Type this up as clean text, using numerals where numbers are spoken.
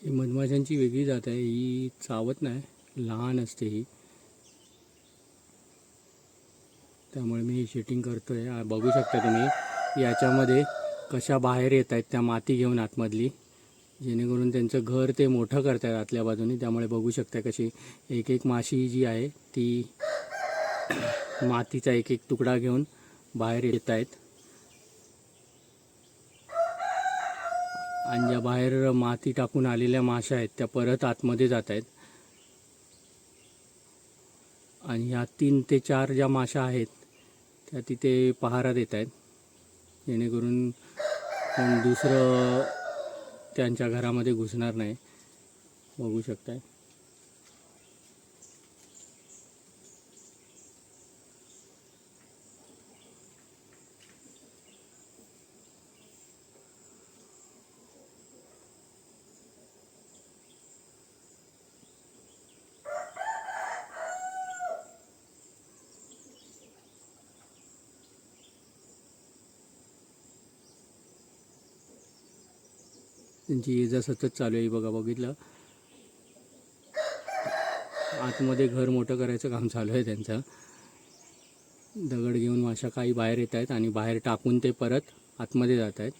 ही मधमाशांची वेगळी जात आहे. ही चावत नाही, लहान असते ही, त्यामुळे मी ही सेटिंग करतो आहे. बघू शकता तुम्ही याच्यामध्ये कशा बाहेर येत आहेत त्या माती घेऊन आतमधली, जेणेकरून त्यांचं घर ते मोठं करतात आतल्या बाजूनी. त्यामुळे बघू शकता कशी एक एक माशी जी आहे ती मातीचा एक एक तुकडा घेऊन बाहेर येत आहेत. आणि ज्या बाहेर माती टाकून आलेल्या माशा आहेत त्या परत आतमध्ये जात आहेत. आणि ह्या 3 ते 4 ज्या माशा आहेत त्या तिथे पहारा देत आहेत, जेणेकरून कोण दुसरं त्यांच्या घरामध्ये घुसणार नाही. बघू शकताय. त्यांची ये जा सतत चालू आहे. बघा, बघितलं, आतमध्ये घर मोठं करायचं काम चालू आहे त्यांचं. दगड घेऊन माशा काही बाहेर येत आहेत आणि बाहेर टाकून ते परत आतमध्ये जात आहेत.